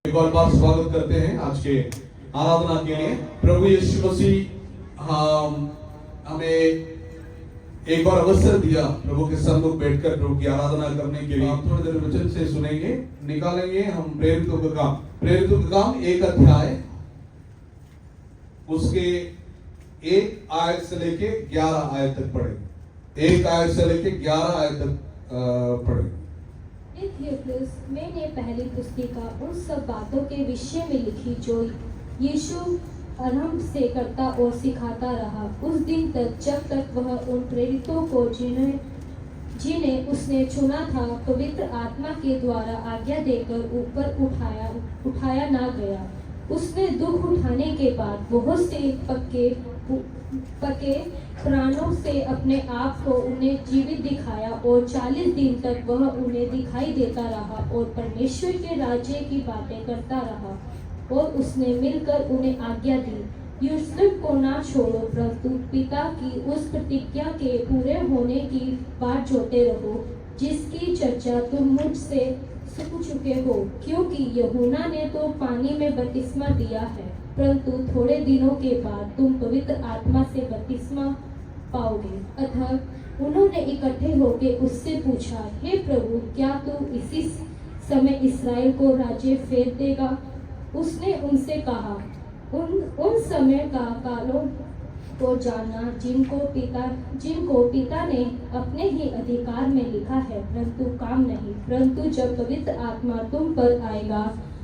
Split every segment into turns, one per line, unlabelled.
एक और बार स्वागत करते हैं आज के आराधना के लिए। प्रभु यीशु मसीह हमें एक और अवसर दिया प्रभु के सम्मुख बैठकर प्रभु की आराधना करने के लिए। हम थोड़ी देर वचन से सुनेंगे, निकालेंगे हम प्रेरितों का काम 1 अध्याय उसके 1 आयत से लेके 11 आयत तक पढ़ेंगे। 1 आयत से लेके 11 आयत तक पढ़ेंगे।
मैंने पहली पुस्तिका उन सब बातों के विषय में लिखी जो यीशु आरंभ से करता और सिखाता रहा, उस दिन तक जब तक वह उन प्रेरितों को जिन्हें उसने चुना था पवित्र आत्मा के द्वारा आज्ञा देकर ऊपर उठाया ना गया। उसने दुख उठाने के बाद बहुत से पक्के प्राणों से अपने आप को उन्हें जीवित दिखाया और 40 दिन तक वह उन्हें दिखाई देता रहा और परमेश्वर के राज्य की बातें करता रहा। और उसने मिलकर उन्हें आज्ञा दी, यरूशलेम को ना छोड़ो, परंतु पिता की उस प्रतिज्ञा के पूरे होने की बाट जोते रहो जिसकी चर्चा तुम मुझसे सुन चुके हो। क्योंकि यूहन्ना ने तो पानी में बपतिस्मा दिया है, परंतु थोड़े दिनों के बाद तुम पवित्र आत्मा से बपतिस्मा पाओगे। अतः उन्होंने इकट्ठे होकर उससे पूछा, हे प्रभु, क्या तू इसी समय इस्राएल को राज्य फेर देगा? उसने उनसे कहा, उन समय का कालों को जानना जिनको पिता ने अपने ही अधिकार में लिखा है, परंतु काम नहीं। परंतु जब पवित्र आत्मा तुम पर आएगा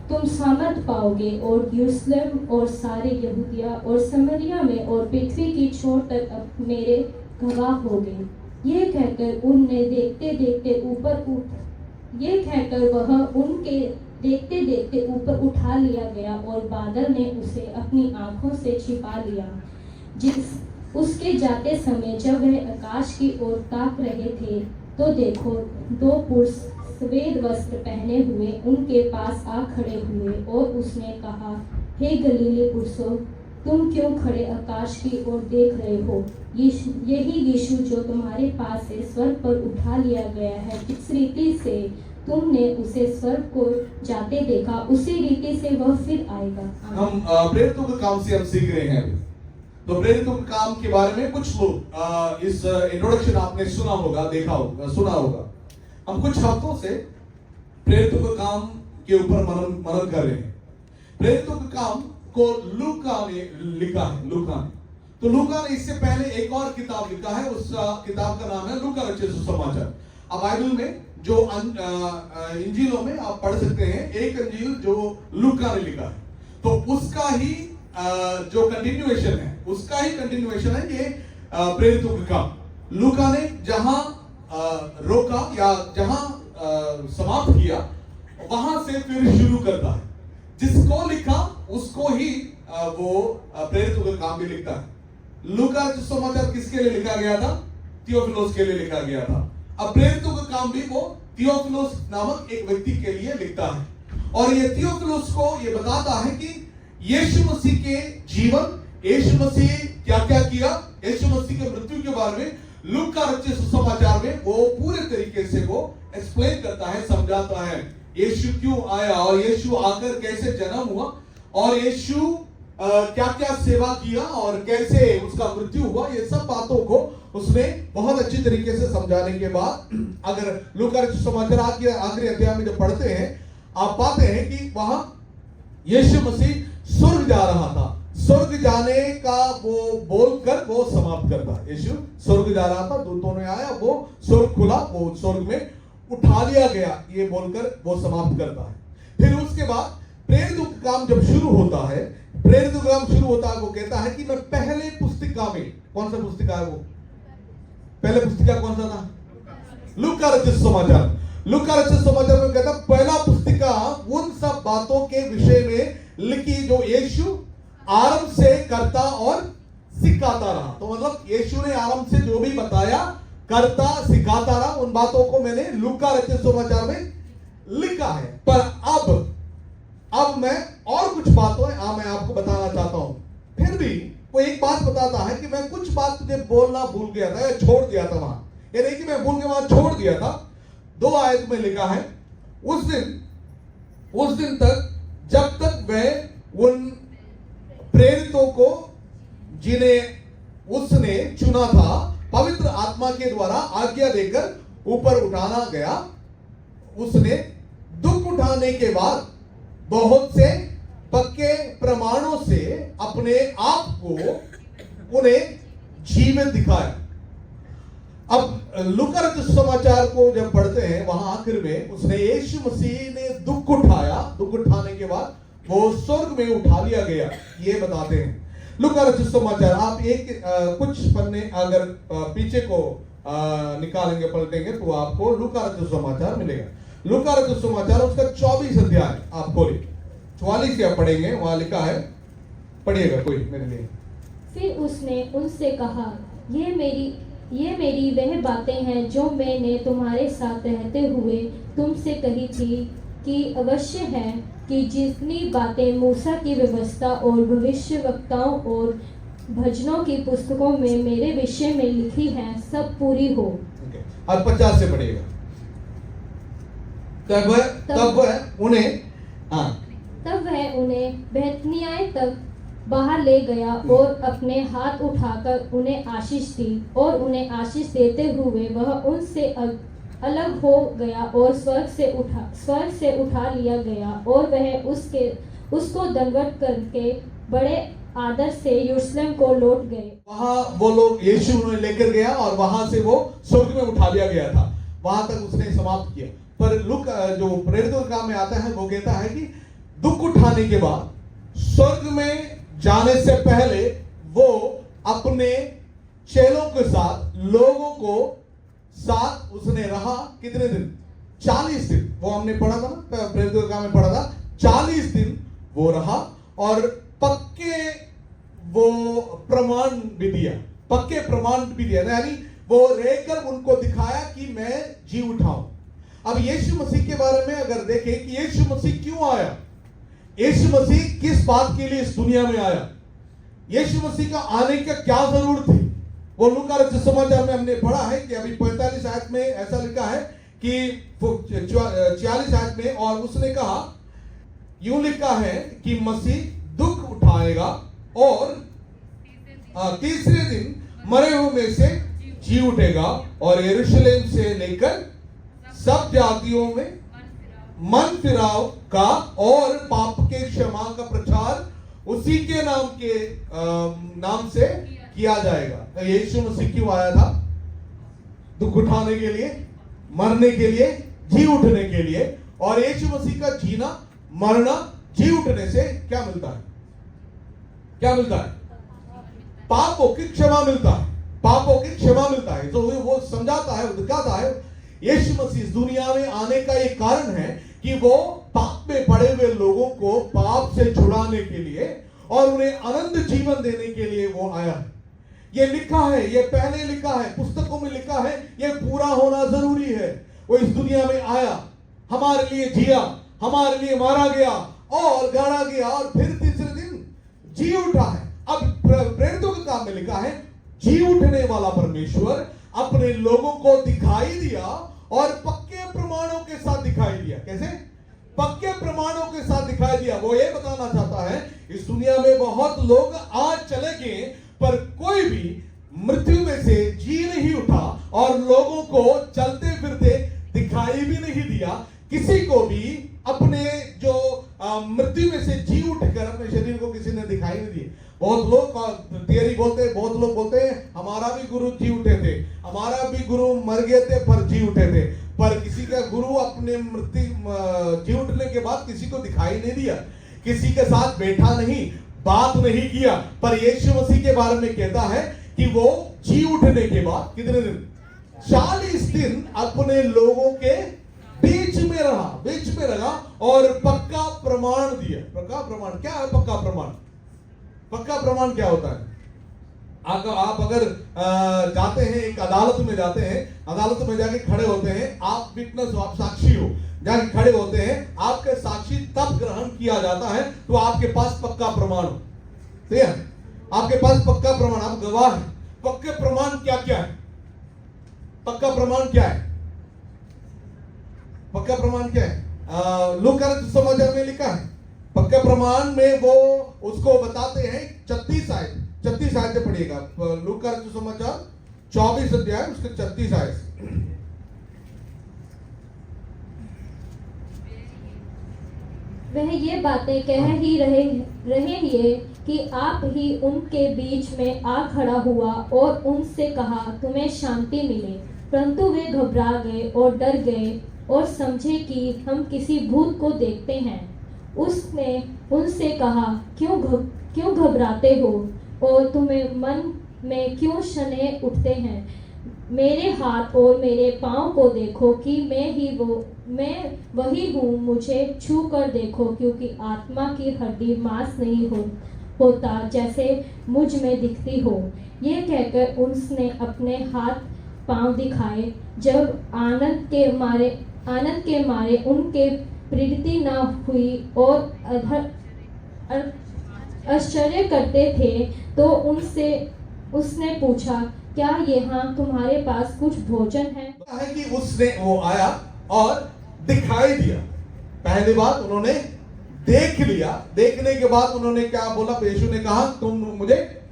तुम सामर्थ पाओगे और यरूशलेम और सारे यहूदिया और समरिया में और पृथ्वी की छोर तक मेरे गवाह होगे। ये कहकर उनके देखते देखते ऊपर उठा लिया गया और बादल ने उसे अपनी आंखों से छिपा लिया। उसके जाते समय जब वह आकाश की ओर ताक रहे थे तो देखो, 2 पुरुष सफेद वस्त्र पहने हुए उनके पास आ खड़े हुए और उसने कहा, हे गलीली पुरुषों, तुम क्यों खड़े आकाश की ओर देख रहे हो? यही यीशु जो तुम्हारे पास से स्वर्ग पर उठा लिया गया है, जिस रीति से तुमने उसे स्वर्ग को जाते देखा, उसी रीति से वह फिर आएगा।
हम प्रेरितों के काम से हम सीख रहे हैं। तो प्रेरितों के काम के बारे में कुछ लोग इस इंट्रोडक्शन आपने सुना होगा, सुना होगा। हम कुछ हफ्तों से प्रेरितों के काम के ऊपर मनन कर रहे हैं। प्रेरितों के काम को लूका ने लिखा है। तो लूका ने इससे पहले एक और किताब लिखा है, उस किताब का नाम है लूका रचित सुसमाचार। अब बाइबल में जो इंजीलों में आप पढ़ सकते हैं, एक इंजील जो लूका ने लिखा है, तो उसका ही जो कंटिन्यूएशन है ये प्रेरितों का काम। लूका ने जहां रोका या जहां समाप्त किया वहां से फिर शुरू करता है। जिसको लिखा उसको ही वो प्रेरितों का काम भी लिखता है। लूका जो समाचार किसके लिए लिखा गया था? थियोफिलोस के लिए लिखा गया था। अब प्रेरितों का काम भी वो थियोफिलोस नामक एक व्यक्ति के लिए लिखता है। और ये थियोफिलोस को ये बताता है कि यीशु मसीह के जीवन, यीशु मसीह क्या क्या किया, यीशु मसीह के मृत्यु के बारे में लूका रचित सुसमाचार में वो पूरे तरीके से वो एक्सप्लेन करता है, समझाता है। यीशु क्यों आया और यीशु आकर कैसे जन्म हुआ और यीशु क्या क्या सेवा किया और कैसे उसका मृत्यु हुआ, ये सब बातों को उसने बहुत अच्छी तरीके से समझाने के बाद, अगर लूका रचित सुसमाचार आखिरी अध्याय में जब पढ़ते हैं, आप पाते हैं कि वहां यीशु मसीह स्वर्ग जा रहा था। स्वर्ग जाने का वो बोलकर वो समाप्त करता है। यीशु स्वर्ग जा रहा था, दूतों ने आया, वो स्वर्ग खुला, वो स्वर्ग में उठा लिया गया, ये बोलकर वो समाप्त करता है। फिर उसके बाद प्रेरितों का काम जब शुरू होता है, वो कहता है कि मैं पहले पुस्तिका में, कौन सा पुस्तिका है वो? पहले पुस्तिका कौन सा था? लूका रचित सुसमाचार। लूका रचित सुसमाचार में कहता पहला पुस्तिका उन सब बातों के विषय में लिखी जो यीशु आरंभ से करता और सिखाता रहा। तो मतलब यीशु ने आरंभ से जो भी बताया, करता, सिखाता रहा, उन बातों को मैंने लूका रचित सुसमाचार में लिखा है। पर अब मैं और कुछ बातों मैं आपको बताना चाहता हूं। फिर भी वो एक बात बताता है कि मैं कुछ बात तुझे बोलना भूल गया था या छोड़ दिया था वहां। ये नहीं कि मैं भूल के वहां छोड़ दिया था। 2 आयत में लिखा है, उस दिन तक जब तक वह उन प्रेरितों को जिन्हें उसने चुना था पवित्र आत्मा के द्वारा आज्ञा देकर ऊपर उठाना गया, उसने दुख उठाने के बाद बहुत से पक्के प्रमाणों से अपने आप को उन्हें जीवित दिखाया। अब लूका रचित समाचार को जब पढ़ते हैं वहां आखिर में उसने यीशु मसीह ने दुख उठाया, दुख उठाने के बाद वो स्वर्ग में उठा लिया गया, ये बताते हैं लूका रचित समाचार। आप एक कुछ पन्ने अगर पीछे को निकालेंगे पलटेंगे तो आपको लूका रचित समाचार मिलेगा। लूका रचित समाचार उसका 24 अध्याय आप खोलिए, 44 से आप पढ़ेंगे, वहां लिखा है, पढ़िएगा कोई मेरे लिए।
फिर उसने उनसे कहा, ये मेरी वह बातें हैं जो मैंने तुम्हारे साथ रहते हुए तुमसे कही थी कि अवश्य है कि जितनी बातें मूसा की व्यवस्था और भविष्यवक्ताओं और भजनों की पुस्तकों में मेरे विषय में लिखी हैं सब पूरी हो।
अब 50 से पढ़िएगा। तब
वह उन्हें बेथनियाह तक बाहर ले गया और अपने हाथ उठाकर उन्हें आशीष दी, और उन्हें आशीष देते हुए वह उनसे अलग हो गया और स्वर्ग से उठा लिया गया, और वह उसको दंडवत करके बड़े आदर से यरूशलेम को लौट गए।
वहां वो लोग यीशु उन्हें लेकर गया और वहां से वो स्वर्ग में उठा लिया गया था, वहां तक उसने समाप्त किया। पर लूक जो प्रेरितों के काम में आता है वो कहता है कि दुख उठाने के बाद स्वर्ग में जाने से पहले वो अपने चेलों के साथ, लोगों को साथ उसने रहा कितने दिन? 40 दिन। वो हमने पढ़ा था ना, प्रेरितों के काम में पढ़ा था, 40 दिन वो रहा और पक्के वो प्रमाण भी दिया, पक्के प्रमाण भी दिया, यानी वो रहकर उनको दिखाया कि मैं जी उठाऊं। अब यीशु मसीह के बारे में अगर देखें कि यीशु मसीह क्यों आया, यीशु मसीह किस बात के लिए इस दुनिया में आया, यीशु मसीह का आने का क्या जरूरत थी, वो लूका रचित समाचार में हमने पढ़ा है कि अभी 45 आयत में ऐसा लिखा है कि 46 आयत में, और उसने कहा, यूं लिखा है कि मसीह दुख उठाएगा और तीसरे दिन मरे हुए में से जी उठेगा और यरूशलेम से लेकर सब जातियों में मन फिराव का और पाप के क्षमा का प्रचार उसी के नाम से किया जाएगा। तो यीशु मसीह क्यों आया था? दुख उठाने के लिए, मरने के लिए, जी उठने के लिए। और यीशु मसीह का जीना, मरना, जी उठने से क्या मिलता है? क्या मिलता है? पापों की क्षमा मिलता है, पापों की क्षमा मिलता है। तो वो समझाता है, दिखाता है यीशु मसीह इस दुनिया में आने का ये कारण है कि वो पाप में पड़े हुए लोगों को पाप से छुड़ाने के लिए और उन्हें अनंत जीवन देने के लिए वो आया है। ये लिखा है, ये पहले लिखा है, पुस्तकों में लिखा है, ये पूरा होना जरूरी है। वो इस दुनिया में आया, हमारे लिए जिया, हमारे लिए मारा गया और गाड़ा गया और फिर तीसरे दिन जी उठा है। अब प्रेरितों के काम में लिखा है, जी उठने वाला परमेश्वर अपने लोगों को दिखाई दिया और पक्के प्रमाणों के साथ दिखाई दिया। कैसे? पक्के प्रमाणों के साथ दिखाई दिया। वो ये बताना चाहता है, इस दुनिया में बहुत लोग आज चले गए पर कोई भी मृत्यु में से जी नहीं उठा और लोगों को चलते फिरते दिखाई भी नहीं दिया। किसी को भी अपने जो मृत्यु में से जी उठकर अपने शरीर को किसी ने दिखाई नहीं दिया। बहुत लोग थियरी बोलते हैं, बहुत लोग बोलते हैं हमारा भी गुरु जी उठे थे, हमारा भी गुरु मर गए थे पर जी उठे थे। पर किसी का गुरु अपने मृत्यु जी उठने के बाद किसी को दिखाई नहीं दिया, किसी के साथ बैठा नहीं, बात नहीं किया। पर यीशु मसीह के बारे में कहता है कि वो जी उठने के बाद कितने दिन? 40 दिन अपने लोगों के बीच में रहा और पक्का प्रमाण दिया। पक्का प्रमाण क्या है? पक्का प्रमाण, पक्का प्रमाण क्या होता है? आप अगर जाते हैं, एक अदालत में जाते हैं, अदालत में जाके खड़े होते हैं, आप विटनेस हो, आप साक्षी हो, जाके खड़े होते हैं, आपके साक्षी तब ग्रहण किया जाता है तो आपके पास पक्का प्रमाण हो। ठीक है, आपके पास पक्का प्रमाण, आप गवाह हैं। पक्के प्रमाण क्या क्या है? पक्का प्रमाण क्या है? पक्का प्रमाण क्या है? लूका रचित समाचार में लिखा है पक्का प्रमाण में वो उसको बताते हैं 36 आयत से पढ़िएगा, लूका सुसमाचार 24 अध्याय उसके 36 आयत।
वह ये बातें कह ही रहे ये कि आप ही उनके बीच में आ खड़ा हुआ और उनसे कहा, तुम्हें शांति मिले। परंतु वे घबरा गए और डर गए और समझे कि हम किसी भूत को देखते हैं। उसने उनसे कहा, क्यों घबराते हो और तुम्हें मन में क्यों शने उठते हैं? मेरे हाथ और मेरे पाँव को देखो कि मैं वही हूँ, मुझे छू कर देखो, क्योंकि आत्मा की हड्डी मांस नहीं होता जैसे मुझ में दिखती हो। ये कहकर उसने अपने हाथ पाँव दिखाए। जब आनंद के मारे उनके प्रीति न हुई और आश्चर्य करते थे, तो उसने पूछा, क्या यहाँ तुम्हारे पास कुछ भोजन है
कि उसने वो आया और दिखाई दिया। पहली बात उन्होंने देख लिया, देखने के बाद उन्होंने क्या बोला? यीशु ने कहा, तुम मुझे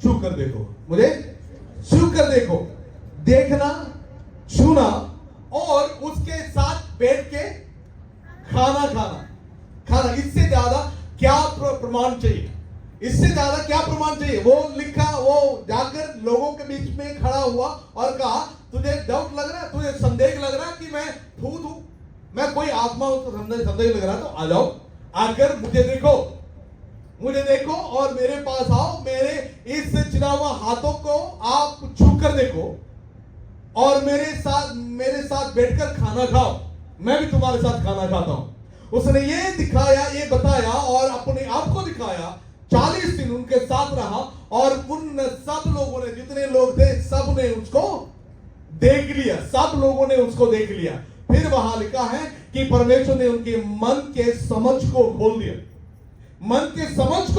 छू कर देखो, मुझे छू कर देखो। देखना, छूना और उसके साथ बैठ के खाना, इससे ज्यादा क्या प्रमाण चाहिए? इससे ज्यादा क्या प्रमाण चाहिए? वो लिखा, वो जाकर लोगों के बीच में खड़ा हुआ और कहा, तुझे डाउट लग रहा है, तुझे संदेह लग रहा है कि मैं भूत हूं, मैं कोई आत्मा हूं, तो संदेह लग रहा है, तो आ जाओ, आकर मुझे देखो और मेरे पास आओ। मेरे इस चिरा हुआ हाथों को आप छू कर देखो और मेरे साथ बैठकर खाना खाओ, मैं भी तुम्हारे साथ खाना खाता हूं। उसने ये दिखाया, ये बताया और अपने आप को दिखाया। 40 दिन उनके साथ रहा और उन सब लोगों ने, जितने लोग थे, सब ने उसको देख लिया, सब लोगों ने उसको देख लिया। फिर वहां लिखा है कि परमेश्वर ने उनके मन के समझ को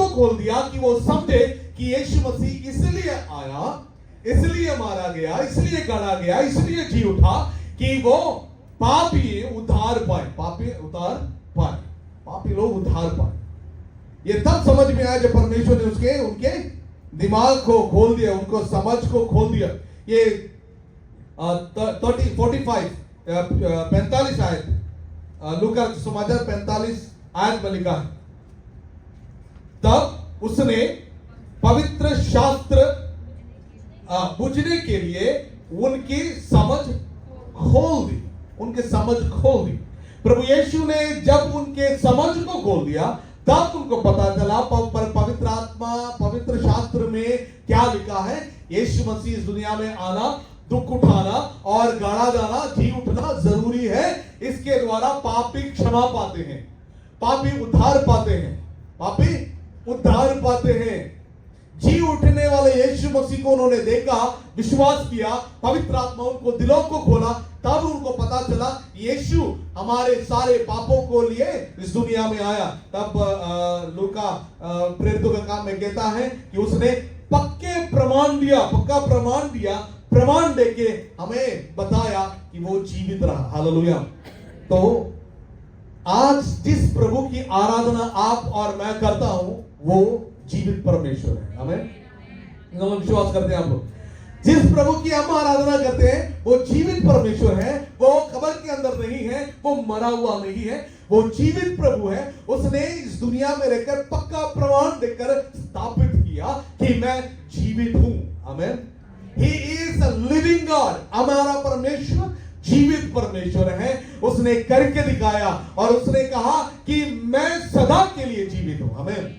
खोल दिया, कि वो समझे कि यीशु मसीह इसलिए आया, इसलिए मारा गया, इसलिए गढ़ा गया, इसलिए जी उठा कि वो पापी उद्धार पाए। ये तब समझ में आया जब परमेश्वर ने उनके दिमाग को खोल दिया, उनको समझ को खोल दिया। ये 45 आयत, लूका सुसमाचार 45 आयत में लिखा है, तब उसने पवित्र शास्त्र बुझने के लिए उनकी समझ खोल दी। प्रभु यीशु ने जब उनके समझ को खोल दिया, तब उनको पता चला पवित्र आत्मा, पवित्र शास्त्र में क्या लिखा है। यीशु मसीह इस दुनिया में आना, दुख उठाना और गाड़ा जाना, जी उठना जरूरी है। इसके द्वारा पापी क्षमा पाते हैं, पापी उद्धार पाते हैं। जी उठने वाले यीशु मसीह को उन्होंने देखा, विश्वास किया, पवित्र आत्मा उनको दिलों को खोला, तब उनको पता चला यीशु हमारे सारे पापों को लिए इस दुनिया में आया। तब लूका प्रेरितों का काम में कहता है कि उसने पक्का प्रमाण दिया, प्रमाण देके हमें बताया कि वो जीवित रहा। हालेलुया। तो आज जिस प्रभु की आराधना आप और मैं करता हूं, वो जीवित परमेश्वर है। हमें विश्वास करते हैं आप लोग, जिस प्रभु की हम आराधना करते हैं वो जीवित परमेश्वर है। वो कब्र के अंदर नहीं है, वो मरा हुआ नहीं है, वो जीवित प्रभु है। उसने इस दुनिया में रहकर पक्का प्रमाण देकर स्थापित किया कि मैं जीवित हूं। आमेन। He is a living God। हमारा परमेश्वर जीवित परमेश्वर है। उसने करके दिखाया और उसने कहा कि मैं सदा के लिए जीवित हूं। आमेन।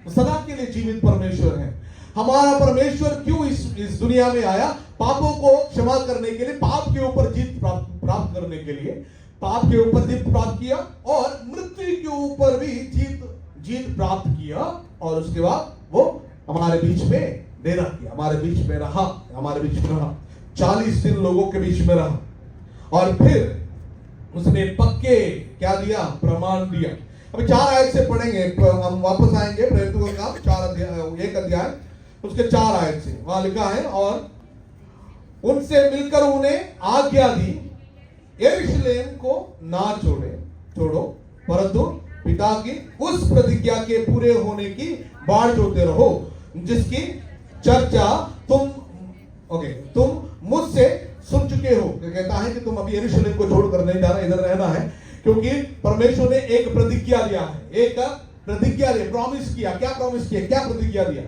सदा के लिए जीवित परमेश्वर है। हमारा परमेश्वर क्यों इस दुनिया में आया? पापों को क्षमा करने के लिए, पाप के ऊपर जीत प्राप्त करने के लिए, पाप के ऊपर जीत प्राप्त किया और मृत्यु के ऊपर भी जीत प्राप्त किया। और उसके बाद वो हमारे बीच में डेरा किया, हमारे बीच में रहा 40 दिन लोगों के बीच में रहा और फिर उसने पक्के क्या दिया? प्रमाण दिया। अभी 4 आयत से पढ़ेंगे, हम वापस आएंगे प्रेरितों का काम 1 अध्याय उसके 4 आयत से। वहां लिखा है, और उनसे मिलकर उन्हें आज्ञा दी, यरूशलेम को ना छोड़ो, परंतु पिता की उस प्रतिज्ञा के पूरे होने की बाढ़ जोते रहो, जिसकी चर्चा तुम मुझसे सुन चुके हो। कहता है कि तुम अभी यरूशलेम को छोड़कर नहीं जाना, इधर रहना है, क्योंकि परमेश्वर ने एक प्रतिज्ञा दिया है, एक प्रतिज्ञा दिया, प्रॉमिस किया। क्या प्रॉमिस किया, क्या प्रतिज्ञा दिया,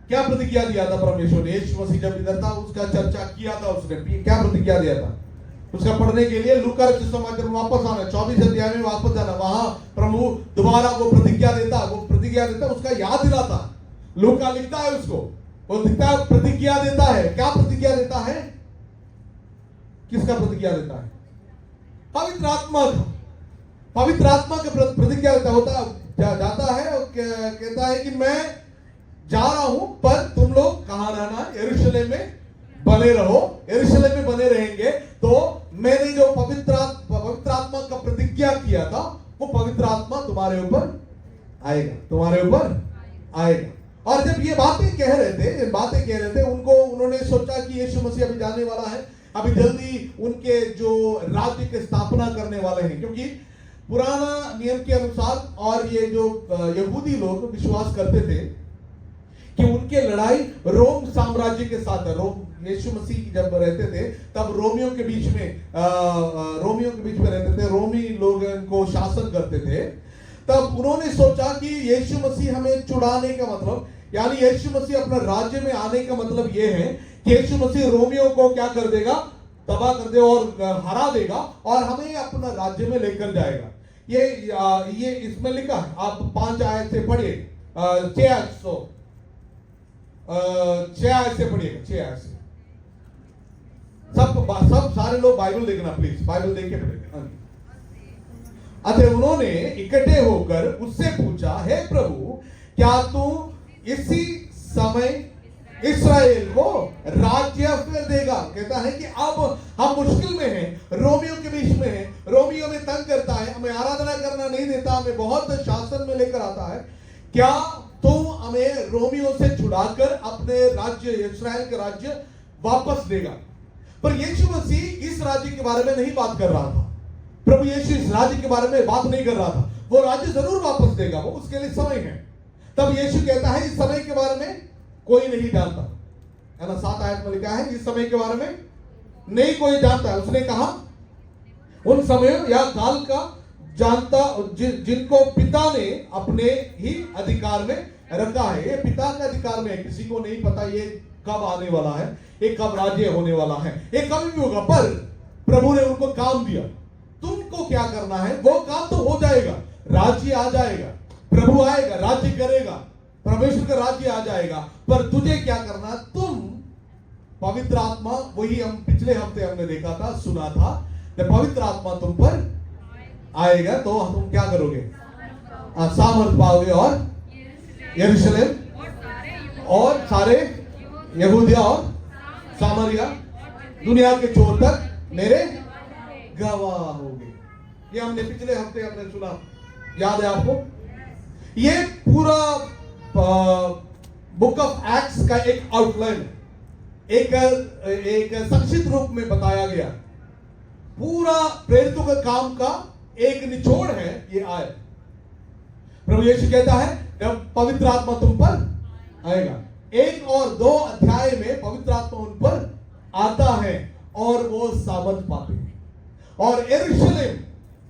क्या प्रतिज्ञा दिया था परमेश्वर ने? यीशु मसीह जब इधर था उसका चर्चा किया था, उसने क्या प्रतिज्ञा दिया था? उसका पढ़ने के लिए लूका रचित समाचार में वापस आना, 24 अध्याय में वापस जाना। वहां प्रभु दोबारा वो प्रतिज्ञा देता, उसका याद दिलाता। लूका लिखता है उसको, वो लिखता है, प्रतिज्ञा देता है। क्या प्रतिज्ञा देता है? किसका प्रतिज्ञा देता है? पवित्र आत्मा का। पवित्र आत्मा का प्रतिज्ञा देता जाता है और कहता है कि मैं जा रहा हूं, पर तुम लोग कहां रहना? यरूशलेम में बने रहो। यरूशलेम में बने रहेंगे तो मैंने जो पवित्र आत्मा का प्रतिज्ञा किया था, वो पवित्र आत्मा तुम्हारे ऊपर आएगा, तुम्हारे ऊपर आएगा। और जब ये बातें कह रहे थे, उन्होंने सोचा कि यीशु मसीह अभी जाने वाला है, अभी जल्दी उनके जो राज्य की स्थापना करने वाले हैं, क्योंकि पुराना नियम के अनुसार और ये जो यहूदी लोग विश्वास करते थे कि उनके लड़ाई रोम साम्राज्य के साथ है। रोम, यीशु मसीह जब रहते थे तब रोमियों के बीच में रहते थे, रोमी लोग इनको शासन करते थे। तब उन्होंने सोचा कि यीशु मसीह हमें छुड़ाने का मतलब, यानी यीशु मसीह अपने राज्य में आने का मतलब यह है कि यीशु मसीह रोमियों को क्या कर देगा? तबाह कर दे और हरा देगा और हमें अपना राज्य में लेकर जाएगा। ये इसमें लिखा है, आप 5 आयत से पढ़िए, 6 आयत से पढ़िएगा, 6 आयत से। सब सारे लोग बाइबल देखना प्लीज, बाइबल देख के पढ़ेगा। अतः उन्होंने इकट्ठे होकर उससे पूछा, हे प्रभु, क्या तू इसी समय इस्राएल को राज्य फिर देगा? कहता है कि अब हम मुश्किल में हैं, रोमियों के बीच में हैं, रोमियों में तंग करता है, हमें आराधना करना नहीं देता, हमें बहुत शासन में लेकर आता है। क्या तुम हमें रोमियों से छुड़ाकर अपने राज्य, इस्राएल का राज्य वापस देगा? पर यीशु मसीह इस राज्य के बारे में नहीं बात कर रहा था। प्रभु यीशु इस राज्य के बारे में बात नहीं कर रहा था। वो राज्य जरूर वापस देगा, वो उसके लिए समय है। तब यीशु कहता है इस समय के बारे में कोई नहीं जानता, है ना? 7 आयत में लिखा है इस समय के बारे में नहीं कोई जानता है। उसने कहा उन समय या काल का जानता जिनको पिता ने अपने ही अधिकार में रखा है। ये पिता के अधिकार में है, किसी को नहीं पता ये कब आने वाला है, ये कब राज्य होने वाला है, ये कभी भी होगा। पर प्रभु ने उनको काम दिया, तुमको क्या करना है? वो काम तो हो जाएगा, राज्य आ जाएगा, प्रभु आएगा, राज्य करेगा, परमेश्वर का राज्य आ जाएगा। पर तुझे क्या करना? तुम पवित्र आत्मा, वही हम पिछले हफ्ते हमने देखा था, सुना था, जब पवित्र आत्मा तुम पर आएगा तो तुम क्या करोगे? सामर्थ पाओगे और यरूशलेम और सारे यहूदिया और सामरिया, दुनिया के छोर तक मेरे गवाह होगे। ये हमने पिछले हफ्ते हमने सुना, याद है आपको? ये पूरा बुक ऑफ एक्ट्स का एक आउटलाइन, एक संक्षिप्त रूप में बताया गया। पूरा प्रेरितों के काम का एक निचोड़ है ये आयत। प्रभु यीशु कहता है जब पवित्र आत्मा तुम पर आएगा, 1 और 2 अध्याय में पवित्र आत्मा उन पर आता है और वो सामर्थ पाते हैं। और यरूशलेम,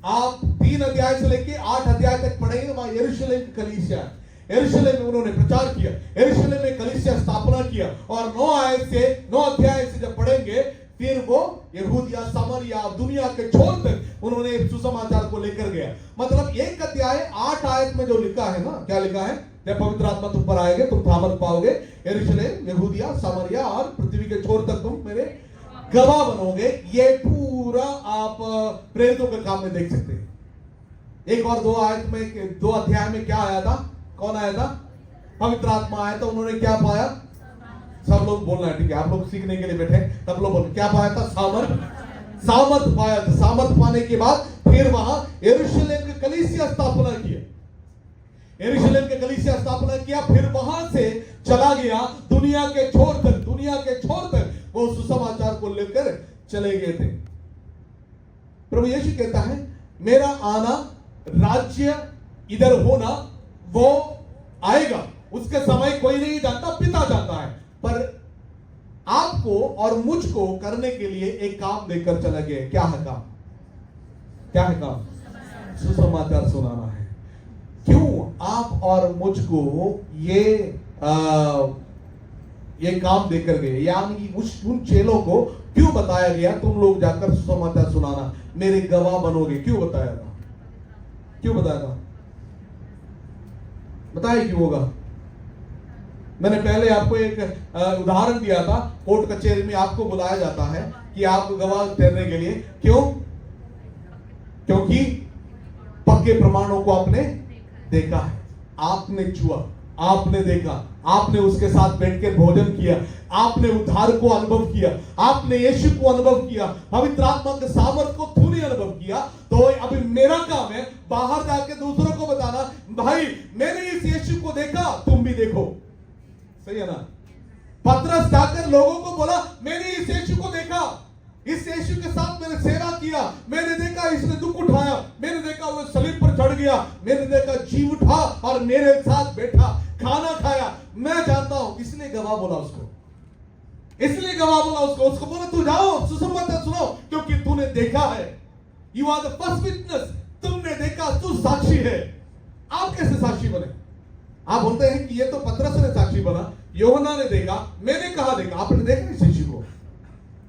आप 3 अध्याय से लेके 8 अध्याय तक पढ़ेंगे, वहां यरूशलेम की कलीसिया, यरूशलेम में उन्होंने प्रचार किया, यरूशलेम में कलीसिया स्थापना किया। और 9 अध्याय से जब पढ़ेंगे फिर वो यहूदिया, सामरिया, दुनिया के छोर तक उन्होंने सुसमाचार को लेकर गया। मतलब 1 अध्याय 8 आयत में जो लिखा है ना, क्या लिखा है? जब पवित्र आत्मा तुम पर आएंगे तुम सामर्थ पाओगे, यरूशलेम, यहूदिया, सामरिया और पृथ्वी के छोर तक तुम मेरे गवाह बनोगे। ये पूरा आप प्रेरितों के काम में देख सकते हैं। 1 और 2 आयत में, 2 अध्याय में क्या आया था? कौन आया था? पवित्र आत्मा आया था। उन्होंने क्या पाया? सब लोग बोलना है, ठीक है? आप लोग सीखने के लिए बैठे, सब लोग बोल, क्या पाया था? सामर्थ पाया था। सामर्थ पाने के बाद फिर वहां यरूशलेम की कलीसिया स्थापना किया, यरूशलेम के कलीसिया स्थापना किया। फिर वहां से चला गया दुनिया के छोर तक, दुनिया के छोर तक वो सुसमाचार को लेकर चले गए थे। प्रभु यीशु कहता है मेरा आना राज्य इधर होना वो आएगा, उसके समय कोई नहीं जानता, पिता जानता है। पर आपको और मुझको करने के लिए एक काम देकर चला गया। क्या है काम? क्या है काम? सुसमाचार सुनाना है। क्यों आप और मुझको ये काम देकर गए? यानी उन चेलों को क्यों बताया गया तुम लोग जाकर सुसमाचार सुनाना, मेरे गवाह बनोगे? क्यों बताया था? क्यों बताया था? बताइए क्यों होगा? मैंने पहले आपको एक उदाहरण दिया था। कोर्ट कचहरी में आपको बुलाया जाता है कि आप गवाह ठहरने के लिए। क्यों? क्योंकि पक्के प्रमाणों को आपने देखा है, आपने छुआ, आपने देखा, आपने उसके साथ बैठकर भोजन किया, आपने उद्धार को अनुभव किया, आपने यीशु को अनुभव किया, पवित्र आत्मा के सामर्थ को तूने अनुभव किया। तो अभी मेरा काम है बाहर जाके दूसरों को बताना, भाई मैंने इस यीशु को देखा, तुम भी देखो। सही है ना? पतरस जाकर लोगों को बोला, मैंने इस यीशु को देखा, इस यीशु के साथ मैंने सेवा किया, मैंने देखा इसने दुख उठाया, मैंने देखा वो सलीब पर चढ़ गया, मैंने देखा जी उठा और मेरे साथ बैठा, खाना खाया, मैं जानता हूं। इसलिए गवाह बोला उसको, इसलिए गवाह बोला उसको बोला तू जाओ सुसमाचार सुनाओ, क्योंकि तूने देखा है। You are the first witness, तुमने देखा, तू साक्षी है। आप कैसे साक्षी बने? आप बोलते हैं कि ये तो पतरस ने साक्षी बना, यूहन्ना ने देखा, मैंने कहा देखा? आपने देखा इस यीशु को?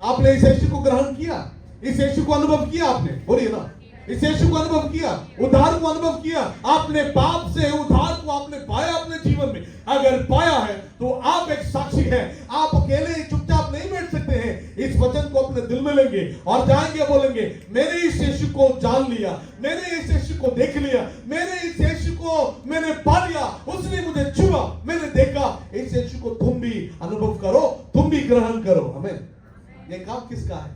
आपने इस यीशु को ग्रहण किया, इस यीशु को अनुभव किया? आपने बोलिए ना, इस यीशु को अनुभव किया, उद्धार को अनुभव किया, आपने पाप से उद्धार को आपने पाया अपने जीवन में। अगर पाया है तो आप एक साक्षी हैं। आप अकेले चुपचाप नहीं बैठ सकते हैं, इस वचन को अपने दिल में लेंगे और जाएंगे, बोलेंगे मैंने इस यीशु को जान लिया, मैंने इस यीशु को देख लिया, मैंने इस यीशु को मैंने पा लिया, उसने मुझे छुआ, मैंने देखा। इस यीशु को तुम भी अनुभव करो, तुम भी ग्रहण करो। हमें ये काम किसका है?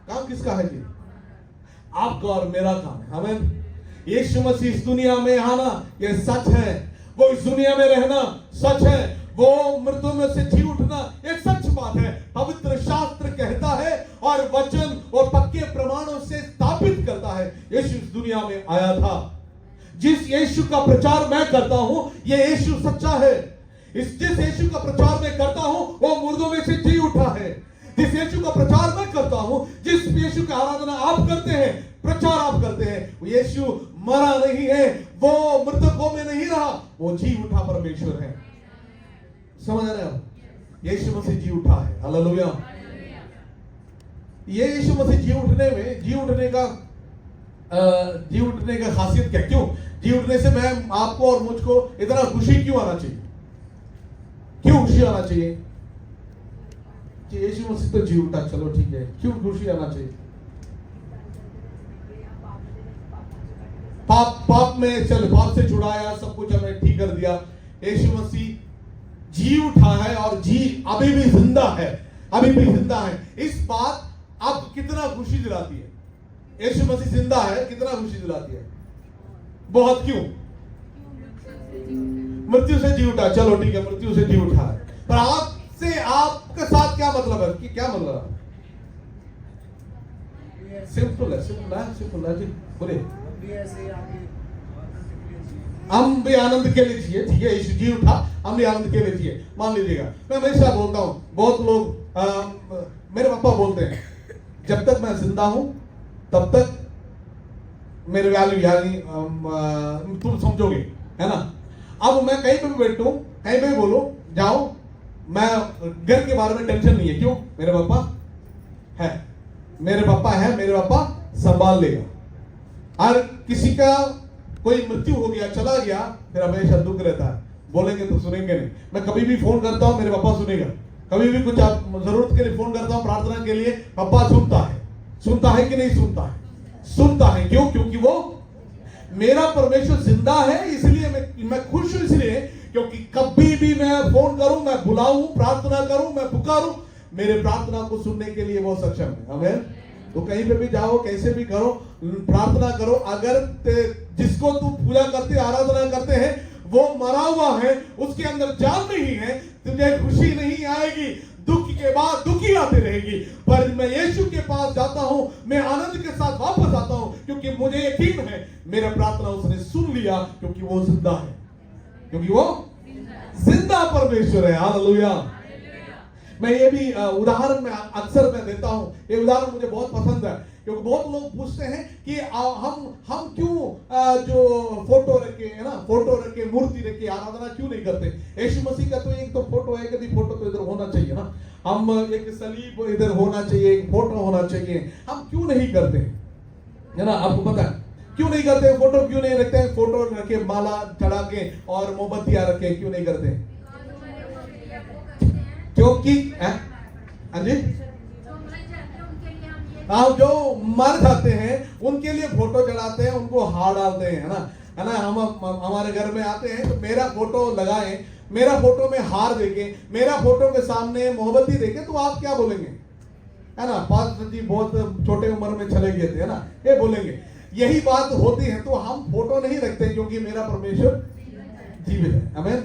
काम किसका है जी? आपका और मेरा काम है। हमें यीशु मसीह इस दुनिया में आना ये सच है, वो इस दुनिया में रहना सच है, वो मृत्यु में से जी उठना ये सच बात है। पवित्र शास्त्र कहता है और वचन और पक्के प्रमाणों से स्थापित करता है, यीशु इस दुनिया में आया था। जिस यीशु का प्रचार मैं करता हूं ये यीशु सच्चा है। जिस यीशु का प्रचार मैं करता हूं वो मुर्दों में से जी उठा है। जिस यीशु का प्रचार मैं करता हूं, जिस यीशु का आराधना आप करते हैं, प्रचार आप करते हैं, वो यीशु मरा नहीं है, वो मृतकों में नहीं रहा, वो जी उठा परमेश्वर है। समझ रहे हो? यीशु मसीह जी उठा है। हालेलुया। ये यीशु मसीह जी उठने का खासियत क्या? क्यों जी उठने से मैं आपको और मुझको इतना खुशी क्यों आना चाहिए? क्यों खुशी आना चाहिए? यीशु मसीह तो जी उठा, चलो ठीक है, क्यों खुशी आना चाहिए? पाप से छुड़ाया, सब कुछ हमें ठीक कर दिया। यीशु मसीह जी उठा है और जी अभी भी जिंदा है, अभी भी जिंदा है। इस बात आप कितना खुशी दिलाती है? यीशु मसीह जिंदा है, कितना खुशी दिलाती है? बहुत। क्यों? मृत्यु से जी उठा, चलो ठीक है, मृत्यु से जी उठा है। पर आपसे आपके साथ क्या मतलब है? कि क्या मतलब है? सिंपल है जी, बोले। हम भी आनंद के लिए जिए, ठीक है, यीशु जी उठा, हम भी आनंद के लिए जिए। मान लीजिएगा, मैं हमेशा बोलता हूं, बहुत लोग मेरे पापा बोलते हैं जब तक मैं जिंदा हूं तब तक मेरे वैल्यू, यानी तुम समझोगे, है ना? अब मैं कहीं पे भी बैठूं, कहीं पे भी बोलूं, जाओ, मैं घर के बारे में टेंशन नहीं है। क्यों? मेरे पापा है, मेरे पापा संभाल लेगा। और किसी का कोई मृत्यु हो गया, चला गया, फिर हमेशा दुख रहता है, बोलेंगे तो सुनेंगे नहीं। मैं कभी भी फोन करता हूं, मेरे पापा सुनेगा। कभी भी कुछ जरूरत के लिए फोन करता हूं, प्रार्थना के लिए, पापा सुनता है कि नहीं सुनता है? सुनता है। क्यों? क्योंकि वो मेरा परमेश्वर जिंदा है, इसलिए मैं खुश हूं, इसलिए क्योंकि कभी भी मैं फोन करूं, मैं बुलाऊं, प्रार्थना करूं, मैं पुकारूं, मेरे प्रार्थना को सुनने के लिए वो सक्षम है। आमीन। तो कहीं पे भी जाओ, कैसे भी करो, प्रार्थना करो। अगर जिसको तू पूजा करते, आराधना करते हैं, वो मरा हुआ है, उसके अंदर जान नहीं है, तुझे खुशी नहीं आएगी, दुख के बाद दुखी आते रहेगी। पर मैं यीशु के पास जाता हूं, मैं आनंद के साथ वापस आता हूं, क्योंकि क्योंकि मुझे यकीन है मेरा प्रार्थना उसने सुन लिया, क्योंकि वो जिंदा है, क्योंकि वो जिंदा परमेश्वर है। हालेलुया। मैं ये भी उदाहरण में अक्सर मैं देता हूं, ये उदाहरण मुझे बहुत पसंद है, क्योंकि बहुत लोग पूछते हैं कि हम क्यों जो फोटो रखे है ना, फोटो रखे, मूर्ति रखे आराधना क्यों नहीं करते। यीशु मसीह का तो एक तो फोटो है, कभी फोटो तो इधर होना चाहिए ना, हम एक सलीब इधर होना चाहिए, एक फोटो होना चाहिए, हम क्यों नहीं करते है ना। आपको पता है क्यों नहीं करते, फोटो क्यों नहीं रखते हैं, फोटो रखे, माला चढ़ा के और मोमबत्तियां रखे, क्यों नहीं करते? क्योंकि हाँ जी, आप जो मर जाते हैं उनके लिए फोटो चढ़ाते हैं, उनको हार डालते हैं, है ना। हम हमारे घर में आते हैं तो मेरा फोटो लगाएं, मेरा फोटो में हार देके, मेरा फोटो के सामने मोमबत्ती देके, तो आप क्या बोलेंगे, है ना, पास्टर जी बहुत छोटे उम्र में चले गए थे, है ना, ये बोलेंगे। यही बात होती है, तो हम फोटो नहीं रखते क्योंकि मेरा परमेश्वर जीवित है। आमीन।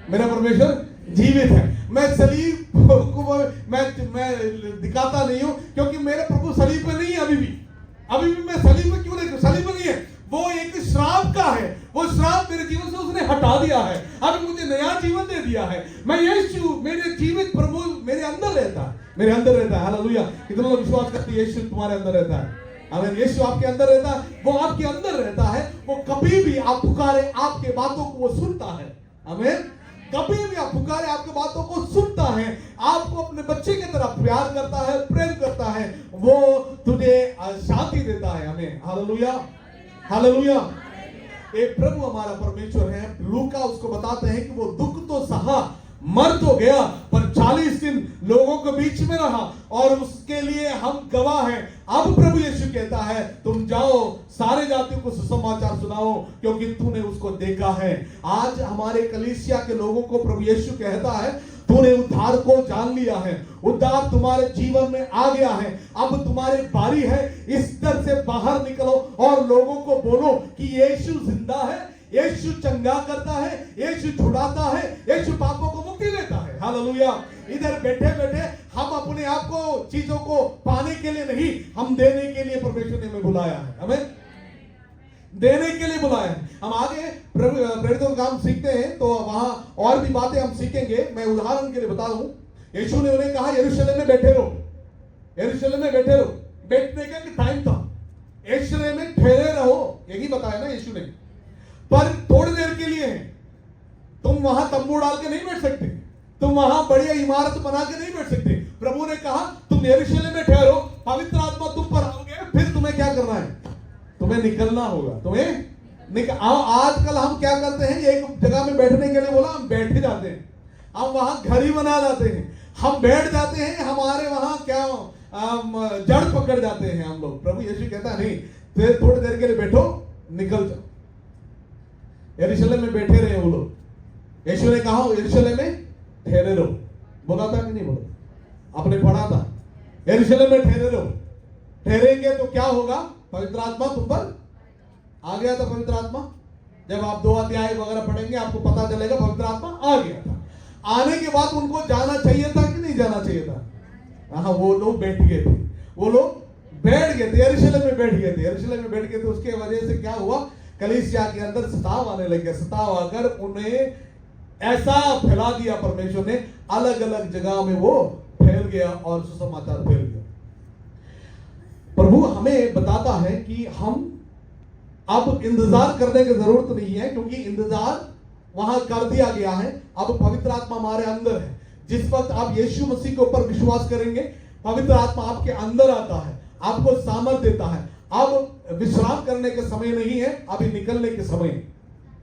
मेरा परमेश्वर जीवित है। मैं सलीब को मैं दिखाता नहीं हूं, क्योंकि मेरे प्रभु सलीब पे नहीं है। अभी भी मैं सलीब पे क्यों नहीं, सलीब पे नहीं है, वो एक श्राप का है, वो श्राप मेरे जीवन से उसने हटा दिया है, अभी मुझे नया जीवन दे दिया है। मैं यीशु, मेरे जीवित प्रभु मेरे अंदर रहता है, मेरे अंदर रहता है। हालेलुया। कितने लोग विश्वास करते हैं यीशु तुम्हारे अंदर रहता है? आमीन। यीशु आपके अंदर रहता है, वो आपके अंदर रहता है, वो कभी भी आप पुकारे आपके बातों को वो सुनता है। आमीन। कभी भी आप पुकारे आपके बातों को सुनता है, आपको अपने बच्चे की तरह प्यार करता है, प्रेम करता है, वो तुझे शांति देता है। हमें हालेलुया, हालेलुया। एक प्रभु हमारा परमेश्वर है। लूका उसको बताते हैं कि वो दुख तो सहा, मर तो गया, पर 40 दिन लोगों के बीच में रहा, और उसके लिए हम गवाह हैं। अब प्रभु यीशु कहता है तुम जाओ सारे जातियों को सुसमाचार सुनाओ, क्योंकि तूने उसको देखा है। आज हमारे कलीसिया के लोगों को प्रभु यीशु कहता है तूने उद्धार को जान लिया है, उद्धार तुम्हारे जीवन में आ गया है, अब तुम्हारी बारी है, इस दर से बाहर निकलो और लोगों को बोलो कि यीशु जिंदा है, यीशु चंगा करता है, यीशु छुड़ाता है, यीशु पापों को मुक्ति देता है। हालेलुया। इधर बैठे बैठे हम अपने आप को चीजों को पाने के लिए नहीं, हम देने के लिए परमेश्वर ने हमें बुलाया है। हमें देने के लिए बुलाया है। हम आगे प्रेरितों का काम सीखते हैं तो वहां और भी बातें हम सीखेंगे। मैं उदाहरण के लिए बता दूं, यीशु ने उन्हें कहा यरूशलेम में बैठे रहो, यरूशलेम में बैठे रहो। बैठने का टाइम था, यरूशलेम में ठहरे रहो, यही बताया ना यीशु ने, पर थोड़ी देर के लिए है। तुम वहां तंबू डाल के नहीं बैठ सकते, तुम वहां बढ़िया इमारत बना के नहीं बैठ सकते। प्रभु ने कहा तुम यरूशलेम में ठहरो, पवित्र आत्मा तुम पर आओगे, फिर तुम्हें क्या करना है, तुम्हें निकलना होगा, तुम्हें आजकल हम क्या करते हैं, एक जगह में बैठने के लिए बोला, हम बैठ ही जाते हैं, हम वहां घर ही बना जाते हैं, हम बैठ जाते हैं, हमारे वहां क्या जड़ पकड़ जाते हैं हम लोग। प्रभु यीशु कहता है नहीं, थोड़ी देर के लिए बैठो, निकल जाओ। यरूशलेम में बैठे रहे वो लोग। यीशु ने कहा यरूशलेम में ठहरे रहो, बोला था कि नहीं बोला? आपने पढ़ा था, यरूशलेम में ठहरे रहो। ठहरेंगे तो क्या होगा, पवित्र आत्मा तुम पर आ गया था। पवित्र आत्मा, जब आप 2 अध्याय वगैरह पढ़ेंगे आपको पता चलेगा पवित्र आत्मा आ गया था। आने के बाद उनको जाना चाहिए था कि नहीं जाना चाहिए था? हाँ, वो लोग बैठ गए थे, वो लोग बैठ गए थे, यरूशलेम में बैठ गए थे, यरूशलेम में बैठ गए थे। उसके वजह से क्या हुआ, कलीसिया के अंदर सताव आने लगे। सताव आकर उन्हें ऐसा फैला दिया परमेश्वर ने, अलग अलग जगह में वो फैल गया और सुसमाचार फैल गया। प्रभु हमें बताता है कि हम अब इंतजार करने की जरूरत नहीं है, क्योंकि इंतजार वहां कर दिया गया है। अब पवित्र आत्मा हमारे अंदर है। जिस वक्त आप यीशु मसीह के ऊपर विश्वास करेंगे, पवित्र आत्मा आपके अंदर आता है, आपको सामर्थ देता है। अब विश्राम करने का समय नहीं है, अभी निकलने के समय है।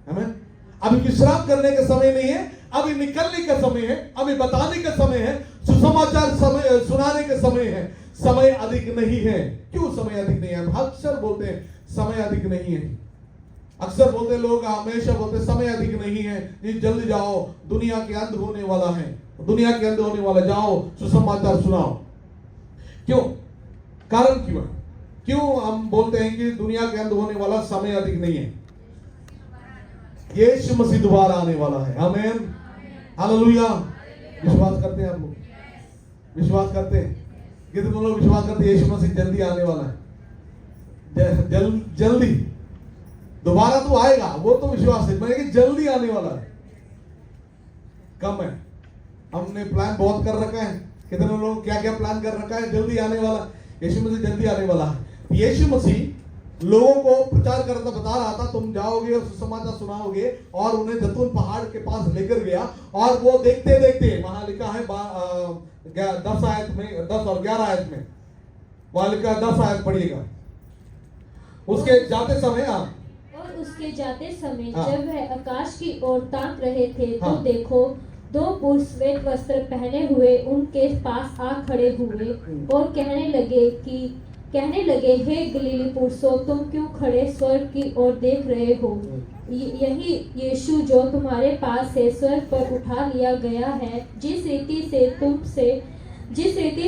आमीन। अभी विश्राम करने का समय नहीं है, अभी निकलने का समय है, अभी बताने का समय है, सुसमाचार समय सुनाने का समय है। समय अधिक नहीं है। क्यों समय अधिक नहीं है? हम अक्सर बोलते हैं समय अधिक नहीं है, अक्सर बोलते लोग, हमेशा बोलते समय अधिक नहीं है, ये जल्दी जाओ, दुनिया के अंत होने वाला है, दुनिया के अंत होने वाला, जाओ सुसमाचार सुनाओ। क्यों? कारण क्यों है? क्यों हम बोलते हैं कि दुनिया के अंत होने वाला, समय अधिक नहीं है? यीशु मसीह दोबारा आने वाला है। आमीन, हालेलुया। विश्वास करते हैं आप लोग? विश्वास करते हैं? कितने लोग विश्वास करते हैं यीशु मसीह जल्दी आने वाला है? जल्दी दोबारा तो आएगा, वो तो विश्वास है, मैं जल्दी आने वाला है। कम है, हमने प्लान बहुत कर रखा है, कितने लोग क्या क्या प्लान कर रखा है, जल्दी आने वाला, यीशु मसीह जल्दी आने वाला है। यीशु मसीह लोगों को प्रचार करता बता रहा था, तुम जाओगे और सुसमाचार सुनाओगे, और उन्हें जैतून पहाड़ के पास लेकर गया, और वो देखते देखते, वहां लिखा है 10 आयत में, 10 और 11 आयत में, वहां लिखा है 10 आयत पढ़िएगा। उसके जाते समय
और उसके जाते समय
हाँ।
जब वह आकाश की ओर ताक रहे थे तो
हाँ।
देखो 2 पुरुष श्वेत वस्त्र पहने हुए उनके पास आ खड़े हुए और कहने लगे हे गलीली पुरुषों, तुम क्यों खड़े स्वर्ग की ओर देख रहे हो? यही यीशु जो तुम्हारे पास है स्वर्ग पर उठा लिया गया है, जिस रीति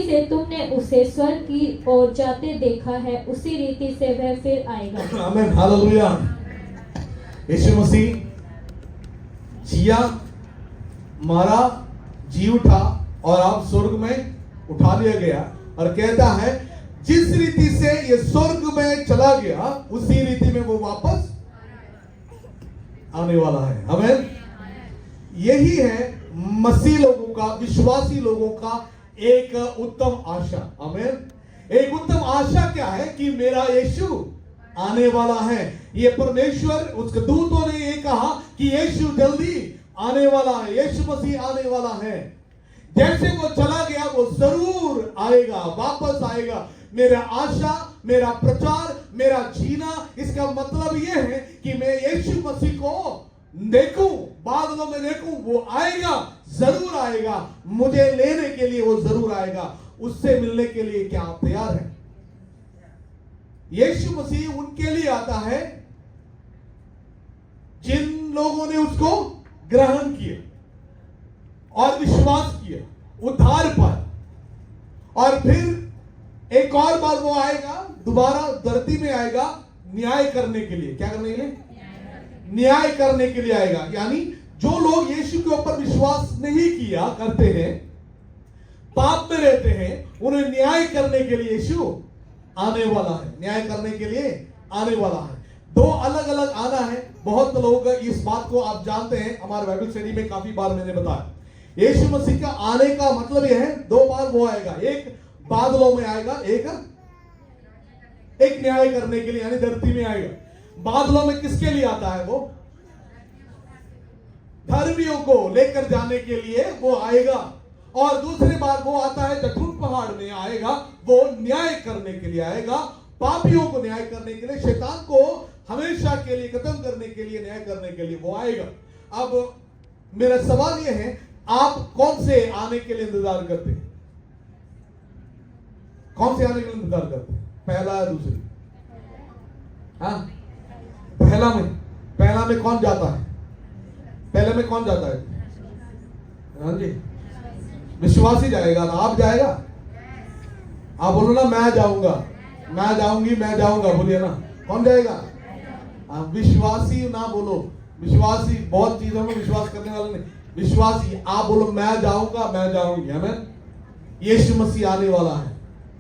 से तुमने उसे स्वर्ग की ओर जाते देखा है, उसी रीति से वह फिर आएगा।
आमीन, हालेलुया। यीशु मसीह जिया, मारा, जी उठा और अब स्वर्ग में उठा लिया गया, और कहता है जिस रीति से ये स्वर्ग में चला गया उसी रीति में वो वापस आने वाला है। आमीन। यही है मसीह लोगों का, विश्वासी लोगों का एक उत्तम आशा। आमीन। एक उत्तम आशा क्या है कि मेरा यीशु आने वाला है। ये परमेश्वर, उसके दूतों ने ये कहा कि यीशु जल्दी आने वाला है, यीशु मसीह आने वाला है। जैसे वो चला गया वो जरूर आएगा, वापस आएगा। मेरा आशा, मेरा प्रचार, मेरा जीना, इसका मतलब यह है कि मैं यीशु मसीह को देखूं, बादलों में देखूं, वो आएगा, जरूर आएगा, मुझे लेने के लिए वो जरूर आएगा। उससे मिलने के लिए क्या आप तैयार हैं? यीशु मसीह उनके लिए आता है जिन लोगों ने उसको ग्रहण किया और विश्वास किया, उद्धार पाया, और फिर एक और बार वो आएगा, दोबारा धरती में आएगा न्याय करने के लिए। क्या करने के लिए? न्याय करने के लिए आएगा। यानी जो लोग यीशु के ऊपर विश्वास नहीं किया करते हैं, पाप में रहते हैं, उन्हें न्याय करने के लिए यीशु आने वाला है। न्याय करने के लिए आने वाला है। दो अलग अलग आना है। बहुत लोग इस बात को आप जानते हैं, हमारे बाइबल स्टडी में काफी बार मैंने बताया। यीशु मसीह का आने का मतलब यह है, दो बार वो आएगा। एक बादलों में आएगा, एक न्याय करने के लिए, यानी धरती में आएगा। बादलों में किसके लिए आता है? वो धर्मियों को लेकर जाने के लिए वो आएगा। और दूसरी बार वो आता है जैतून पहाड़ में आएगा, वो न्याय करने के लिए आएगा, पापियों को न्याय करने के लिए, शैतान को हमेशा के लिए खत्म करने के लिए, न्याय करने के लिए वो आएगा। अब मेरा सवाल यह है, आप कौन से आने के लिए इंतजार करते हैं? कौन से आने के लिए इंतजार करते हैं? पहला या दूसरी? हाँ, पहला में कौन जाता है? पहले में कौन जाता है? हाँ जी, विश्वासी जाएगा ना? आप जाएगा? आप बोलो ना, मैं जाऊंगा, मैं जाऊंगी, मैं जाऊंगा, बोलिए ना। कौन जाएगा? विश्वासी ना बोलो। विश्वासी बहुत चीजों में विश्वास करने वाले नहीं, विश्वासी। आप बोलो मैं जाऊंगा, मैं जाऊंगी। हमें यीशु मसीह आने वाला है।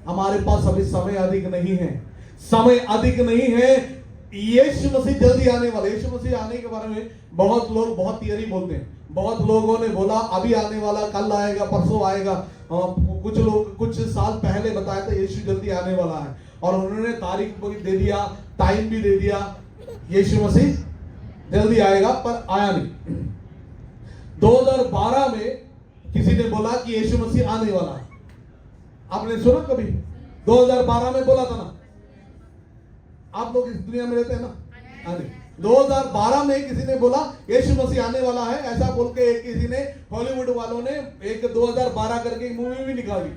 हमारे पास अभी समय अधिक नहीं है, समय अधिक नहीं है। यीशु मसीह जल्दी आने वाला। यीशु मसीह आने के बारे में बहुत लोग बहुत थियरी बोलते हैं। बहुत लोगों ने बोला अभी आने वाला, कल आएगा, परसों आएगा। कुछ लोग कुछ साल पहले बताया था यीशु जल्दी आने वाला है, और उन्होंने तारीख भी दे दिया, टाइम भी दे दिया। यीशु मसीह जल्दी आएगा, पर आया नहीं। 2012 में किसी ने बोला कि यीशु मसीह आने वाला है। आपने सुना कभी? 2012 में बोला था ना। आप लोग इस दुनिया में रहते हैं ना। हाँ जी, 2012 में किसी ने बोला यीशु मसीह आने वाला है, ऐसा बोल के किसी ने, हॉलीवुड वालों ने एक 2012 करके मूवी भी निकाली।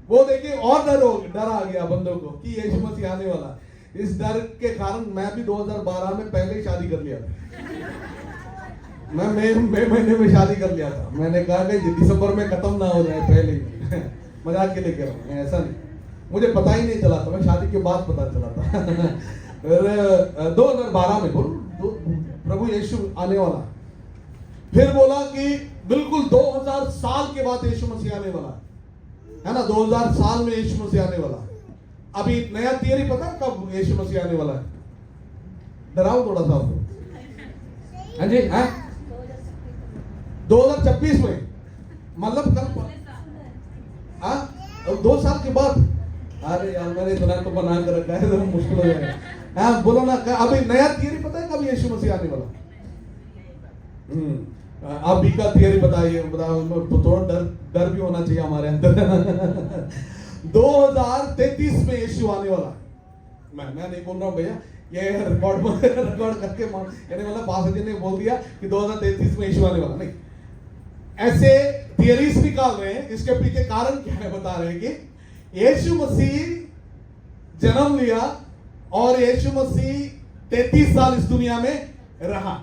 वो देखिए और डर आ गया बंदों को कि यीशु मसीह आने वाला है। इस डर के कारण मैं भी 2012 में पहले ही शादी कर लिया था। मैं मई महीने में शादी कर लिया था। मैंने कहा कि दिसंबर में खत्म ना हो जाए पहले ही। मजाक के लिए कह रहा हूँ, ऐसा नहीं, मुझे पता ही नहीं चला था, मैं शादी के बाद पता चला था। 2012 में बोल प्रभु यीशु आने वाला। फिर बोला कि बिल्कुल 2000 साल के बाद यीशु मसीह आने वाला है ना। 2000 साल में यीशु मसीह आने वाला है। अभी नया थियरी पता है कब यीशु मसीह आने वाला है? डराओ थोड़ा सा आपको। हाँ जी, हाँ 2026 में, मतलब कल, हाँ 2 साल के बाद। अरे यार मैंने इतना तो बना कर रखा है तो मुश्किल हो जाएगा। हाँ बोलो ना, अभी नया थियरी पता है कब यीशु मसीह आने वाला? आप भी का थियरी बताइए, बताओ तो थोड़ा डर भी होना चाहिए हमारे अंदर। 2033 में यीशु आने वाला है। मैं नहीं बोल रहा हूँ भैया, ये रिकॉर्ड करके यानी मतलब पास जी ने बोल दिया कि 2033 में यीशु आने वाला, नहीं। ऐसे थियरीज निकाल रहे हैं, इसके पीछे कारण क्या है बता रहे हैं कि यीशु मसीह जन्म लिया और यीशु मसीह 33 साल इस दुनिया में रहा,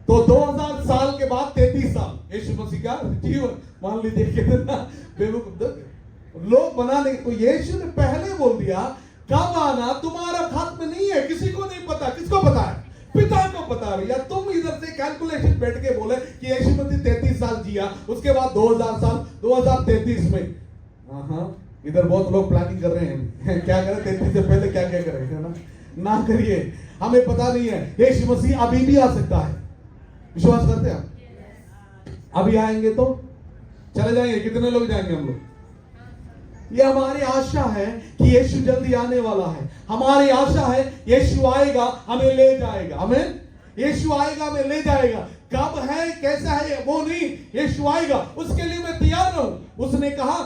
तो 2000 साल के बाद 33 साल यीशु मसीह का जीवन मान लीजिए कितना बेवकूफ लोग बना ले। तो यीशु ने पहले बोल दिया कब आना तुम्हारा हाथ में नहीं है, किसी को नहीं पता। किसको पता है? पिता को पता है। या तुम इधर से कैलकुलेशन बैठ के बोले कि यीशु मसीह 33 साल जिया, उसके बाद 2000 साल 2033 में। हाँ इधर बहुत लोग प्लानिंग कर रहे हैं क्या करें 33 से पहले क्या क्या करें, है ना करिए, हमें पता नहीं है। यीशु मसीह अभी भी आ सकता है, विश्वास करते हैं? अभी आएंगे तो चले जाएंगे, कितने लोग जाएंगे हम लोग? ये हमारी आशा है कि यीशु जल्दी आने वाला है। हमारी आशा है यीशु आएगा हमें ले जाएगा। आमीन। यीशु आएगा हमें ले जाएगा। कब है कैसा है वो नहीं, यीशु आएगा, उसके लिए मैं तैयार रहूं। उसने कहा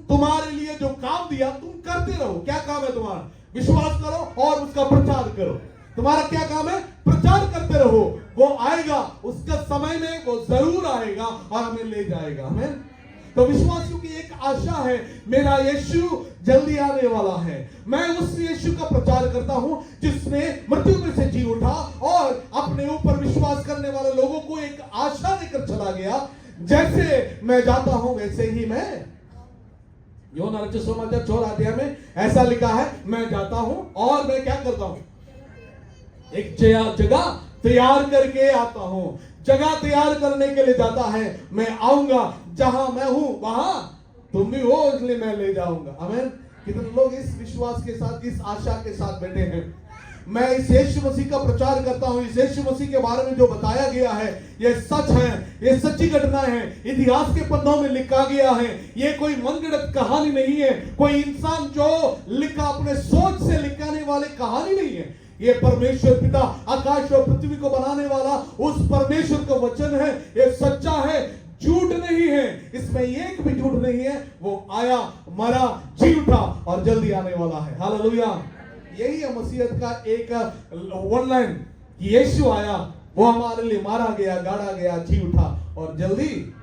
तुम्हारे लिए जो काम दिया तुम करते रहो। क्या काम है तुम्हारा? विश्वास करो और उसका प्रचार करो। तुम्हारा क्या काम है? प्रचार करते रहो। वो आएगा, उसका समय में वो जरूर आएगा और हमें ले जाएगा। हमें तो विश्वासियों की एक आशा है, मेरा यीशु जल्दी आने वाला है। मैं उस यीशु का प्रचार करता हूं जिसने मृत्यु में से जी उठा और अपने ऊपर विश्वास करने वाले लोगों को एक आशा देकर चला गया। जैसे मैं जाता हूं वैसे ही मैं, योना रचित सुसमाचार 4 अध्याय में ऐसा लिखा है, मैं जाता हूं और मैं क्या करता हूं? एक जगह तैयार करके आता हूं। जगह तैयार करने के लिए जाता है। मैं आऊंगा, जहां मैं हूं वहां तुम भी हो, इसलिए मैं ले जाऊंगा। आमीन। कितने लोग इस विश्वास के साथ, इस आशा के साथ बैठे हैं? मैं इस यीशु मसीह का प्रचार करता हूं। इस यीशु मसीह के बारे में जो बताया गया है ये सच है, ये सच्ची घटना है, इतिहास के पन्नों में लिखा गया है। ये कोई मनगढ़ंत कहानी नहीं है, कोई इंसान जो लिखा अपने सोच से लिखने वाली कहानी नहीं है। ये परमेश्वर पिता आकाश और पृथ्वी को बनाने वाला उस परमेश्वर का वचन है। ये सच्चा है, झूठ नहीं है, इसमें एक भी झूठ नहीं है। वो आया, मरा, जी उठा और जल्दी आने वाला है। हालेलुया। यही है मसीहत का एक वन लाइन, यीशु आया, वो हमारे लिए मारा गया, गाड़ा गया, जी उठा और जल्दी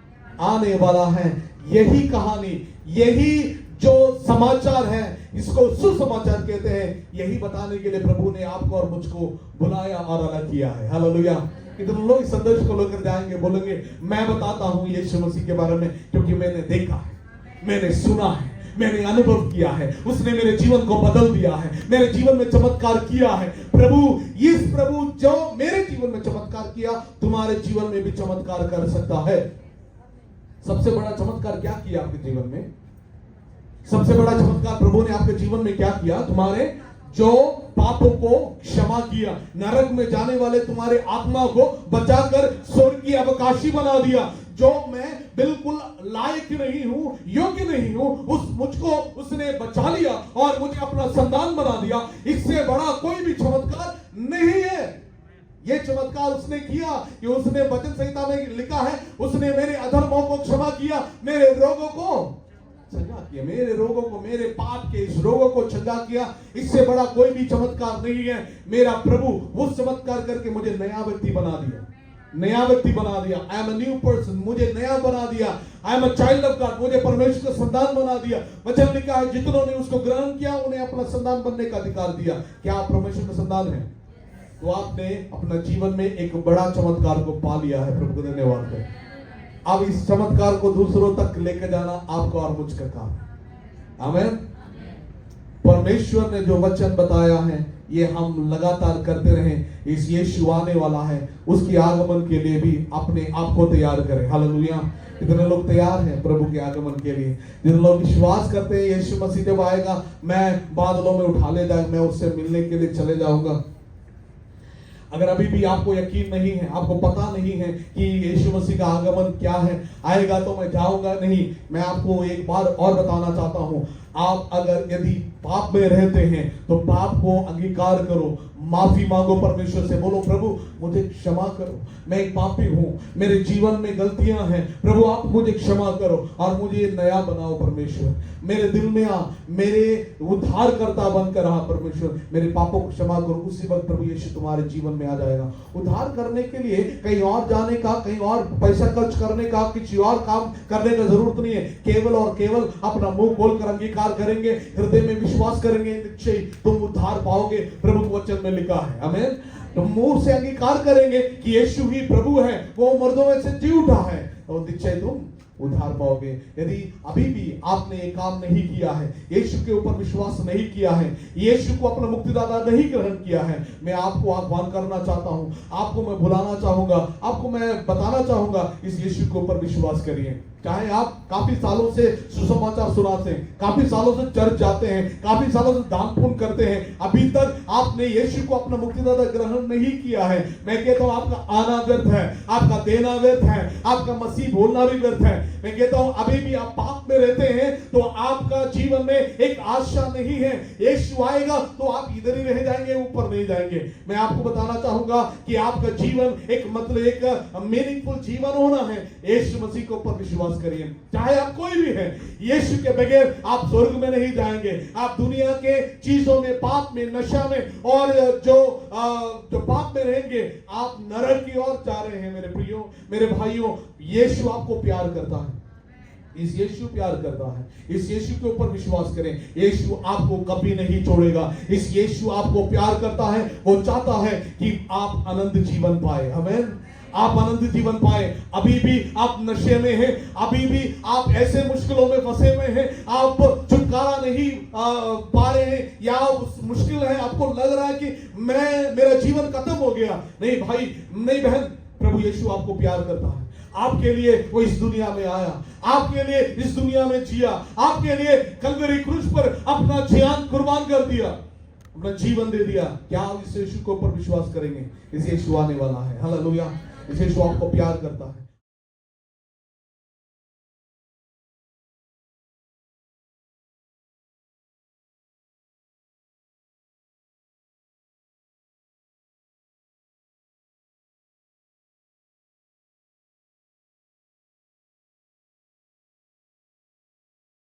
आने वाला है। यही कहानी, यही जो समाचार है, इसको सुसमाचार कहते हैं। यही बताने के लिए प्रभु ने आपको और मुझको बुलाया और अलग किया है। हालेलुया। कितने लोग इस संदेश को लेकर जाएंगे, बोलेंगे मैं बताता हूं यीशु मसीह के बारे में क्योंकि मैंने देखा है, मैंने सुना है, मैंने अनुभव किया है, उसने मेरे जीवन को बदल दिया है, मेरे जीवन में चमत्कार किया है। प्रभु जो मेरे जीवन में चमत्कार किया, तुम्हारे जीवन में भी चमत्कार कर सकता है। सबसे बड़ा चमत्कार क्या किया आपके जीवन में? सबसे बड़ा चमत्कार प्रभु ने आपके जीवन में क्या किया? तुम्हारे जो पापों को क्षमा किया, नरक में जाने वाले तुम्हारे आत्मा को बचाकर स्वर्ग की अवकाशी बना दिया। जो मैं बिल्कुल लायक नहीं हूं, योग्य नहीं हूं, मुझको उसने बचा लिया और मुझे अपना संतान बना दिया। इससे बड़ा कोई भी चमत्कार नहीं है। ये चमत्कार उसने किया कि उसने वचन संहिता में लिखा है, उसने मेरे अधर्मों को क्षमा किया, मेरे रोगों को चंगा किया, मेरे रोगों को, मेरे पाप के इस रोगों को चंगा किया। इससे बड़ा कोई भी चमत्कार नहीं है। मेरा प्रभु वो चमत्कार करके मुझे नया व्यक्ति बना दिया, नया व्यक्ति बना दिया। I am a new person, मुझे नया बना दिया। I am a child of God, मुझे परमेश्वर का संतान बना दिया। वचन लिखा है, जितनों ने उसको ग्रहण किया उन्हें अपना संतान बनने का अधिकार दिया। क्या आप परमेश्वर का संतान है? तो आपने अपना जीवन में एक बड़ा चमत्कार को पा लिया है। प्रभु को धन्यवाद है। अब इस चमत्कार को दूसरों तक लेकर जाना आपका और मुझका काम है। आमीन। परमेश्वर ने जो वचन बताया है ये हम लगातार करते रहें, इस यीशु आने वाला है, उसके आगमन के लिए भी अपने आप को तैयार करें। हालेलुया। कितने लोग तैयार हैं प्रभु के आगमन के लिए? जितने लोग विश्वास करते हैं यीशु मसीह जब आएगा मैं बादलों में उठा ले जाऊंगा, मैं उससे मिलने के लिए चले जाऊंगा। अगर अभी भी आपको यकीन नहीं है, आपको पता नहीं है कि यीशु मसीह का आगमन क्या है, आएगा तो मैं जाऊंगा नहीं, मैं आपको एक बार और बताना चाहता हूं, आप अगर यदि पाप में रहते हैं तो पाप को अंगीकार करो, माफी मांगो परमेश्वर से, बोलो प्रभु मुझे क्षमा करो, मैं एक पापी हूं, मेरे जीवन में गलतियां हैं, प्रभु आप मुझे क्षमा करो और मुझे नया बनाओ परमेश्वर, मेरे दिल में आ, मेरे उद्धारकर्ता बनकर आ परमेश्वर, मेरे पापों को क्षमा करो। उसी वक्त प्रभु यीशु तुम्हारे जीवन में आ जाएगा। उद्धार करने के लिए कहीं और जाने का, कहीं और पैसा खर्च करने का, किसी और काम करने का जरूरत नहीं है। केवल और केवल अपना मुंह खोलकर अंगीकार करेंगे, हृदय में विश्वास करेंगे, निश्चय तुम उद्धार पाओगे। प्रभु के वचन में लिखा है, आमीन। तो मुंह से अंगीकार करेंगे कि यीशु ही प्रभु है, वो मर्दों में से जी उठा है, तो निश्चय तुम उद्धार पाओगे। यदि अभी भी आपने ये काम नहीं किया है, यीशु के ऊपर विश्वास नहीं किया है, यीशु को अपना मुक्तिदाता नहीं ग्रहण किया है, मैं आपको आह्वान करना चाहता हूं, आपको मैं बुलाना चाहूंगा, आपको मैं बताना चाहूंगा, इस यीशु के ऊपर विश्वास करिए। चाहे आप काफी सालों से सुसमाचार सुनाते हैं, काफी सालों से चर्च जाते हैं, काफी सालों से दान पुण्य करते हैं, अभी तक आपने यीशु को अपना मुक्तिदाता ग्रहण नहीं किया है, मैं कहता हूं आपका आना व्यर्थ है, आपका देना व्यर्थ है, आपका मसीह बोलना भी व्यर्थ है। मैं कहता हूं अभी भी आप पाप में रहते हैं तो आपका जीवन में एक आशा नहीं है। यीशु आएगा तो आप इधर ही रह जाएंगे, ऊपर नहीं जाएंगे। मैं आपको बताना चाहूंगा कि आपका जीवन एक मतलब एक मीनिंगफुल जीवन होना है, यीशु मसीह के ऊपर विश्वास करिए। चाहे आप कोई भी है, यीशु के बगैर आप स्वर्ग में नहीं जाएंगे। आप दुनिया के चीजों में, पाप में, नशा में और जो पाप में रहेंगे, आप नरक की ओर जा रहे हैं। मेरे प्रियो, मेरे भाइयों, यीशु आपको प्यार करता है, इस यीशु प्यार करता है, इस यीशु के ऊपर विश्वास करें। यीशु आपको कभी नहीं छोड़ेगा। इस यीशु आपको प्यार करता है, वो चाहता है कि आप अनंत जीवन पाए। आमीन। आप अनंत जीवन पाए। अभी भी आप नशे में हैं, अभी भी आप ऐसे मुश्किलों में फंसे हुए हैं, आप छुटकारा नहीं पा रहे हैं, या उस मुश्किल है, आपको लग रहा है कि मेरा जीवन खत्म हो गया। नहीं भाई, नहीं बहन, प्रभु यीशु आपको प्यार करता है। आपके लिए वो इस दुनिया में आया, आपके लिए इस दुनिया में जिया, आपके लिए कलवरी क्रूस पर अपना जान कुर्बान कर दिया, अपना जीवन दे दिया। क्या आप इस यीशु के ऊपर विश्वास करेंगे? इस यीशु आने वाला है। हालेलुया। इस यीशु आपको प्यार करता है।